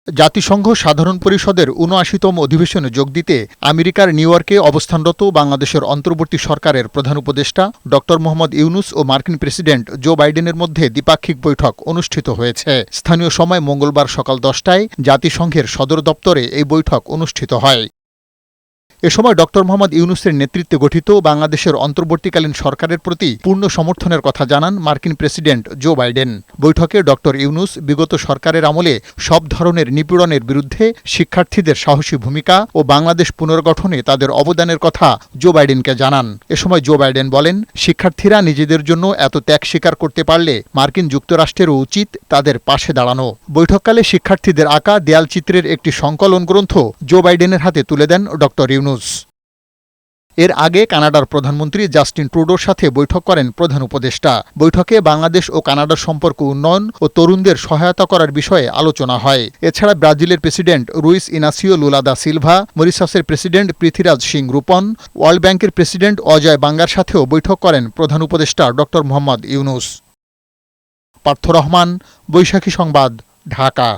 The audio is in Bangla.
জাতিসংঘ সাধারণ পরিষদের ৭৯তম অধিবেশনে যোগ দিতে আমেরিকার নিউ ইয়র্কে অবস্থানরত বাংলাদেশের অন্তর্বর্তী সরকারের প্রধান উপদেষ্টা ড মোহাম্মদ ইউনূস ও মার্কিন প্রেসিডেন্ট জো বাইডেনের মধ্যে দ্বিপাক্ষিক বৈঠক অনুষ্ঠিত হয়েছে। স্থানীয় সময় মঙ্গলবার সকাল ১০টায় জাতিসংঘের সদর দপ্তরে এই বৈঠক অনুষ্ঠিত হয়। এ সময় ড মোহাম্মদ ইউনূসের নেতৃত্বে গঠিত বাংলাদেশের অন্তর্বর্তীকালীন সরকারের প্রতি পূর্ণ সমর্থনের কথা জানান মার্কিন প্রেসিডেন্ট জো বাইডেন। বৈঠকে ড ইউনূস বিগত সরকারের আমলে সব ধরনের নিপীড়নের বিরুদ্ধে শিক্ষার্থীদের সাহসী ভূমিকা ও বাংলাদেশ পুনর্গঠনে তাদের অবদানের কথা জো বাইডেনকে জানান। এ সময় জো বাইডেন বলেন, শিক্ষার্থীরা নিজেদের জন্য এত ত্যাগ স্বীকার করতে পারলে মার্কিন যুক্তরাষ্ট্রেরও উচিত তাদের পাশে দাঁড়ানো। বৈঠককালে শিক্ষার্থীদের আঁকা দেয়ালচিত্রের একটি সংকলন গ্রন্থ জো বাইডেনের হাতে তুলে দেন ড ইউনূস। এর আগে কানাডার প্রধানমন্ত্রী জাস্টিন ট্রুডোর সাথে বৈঠক করেন প্রধান উপদেষ্টা। বৈঠকে বাংলাদেশ ও কানাডার সম্পর্ক উন্নয়ন ও তরুণদের সহায়তা করার বিষয়ে আলোচনা হয়। এছাড়া ব্রাজিলের president Luiz Inacio Lula da Silva, মরিশাসের প্রেসিডেন্ট পৃথ্বীরাজ সিং রূপন, ওয়ার্ল্ড ব্যাংকের প্রেসিডেন্ট অজয় বাঙ্গার সাথেও বৈঠক করেন প্রধান উপদেষ্টা ড মোহাম্মদ ইউনূস। পার্থ রহমান, বৈশাখী সংবাদ, ঢাকা।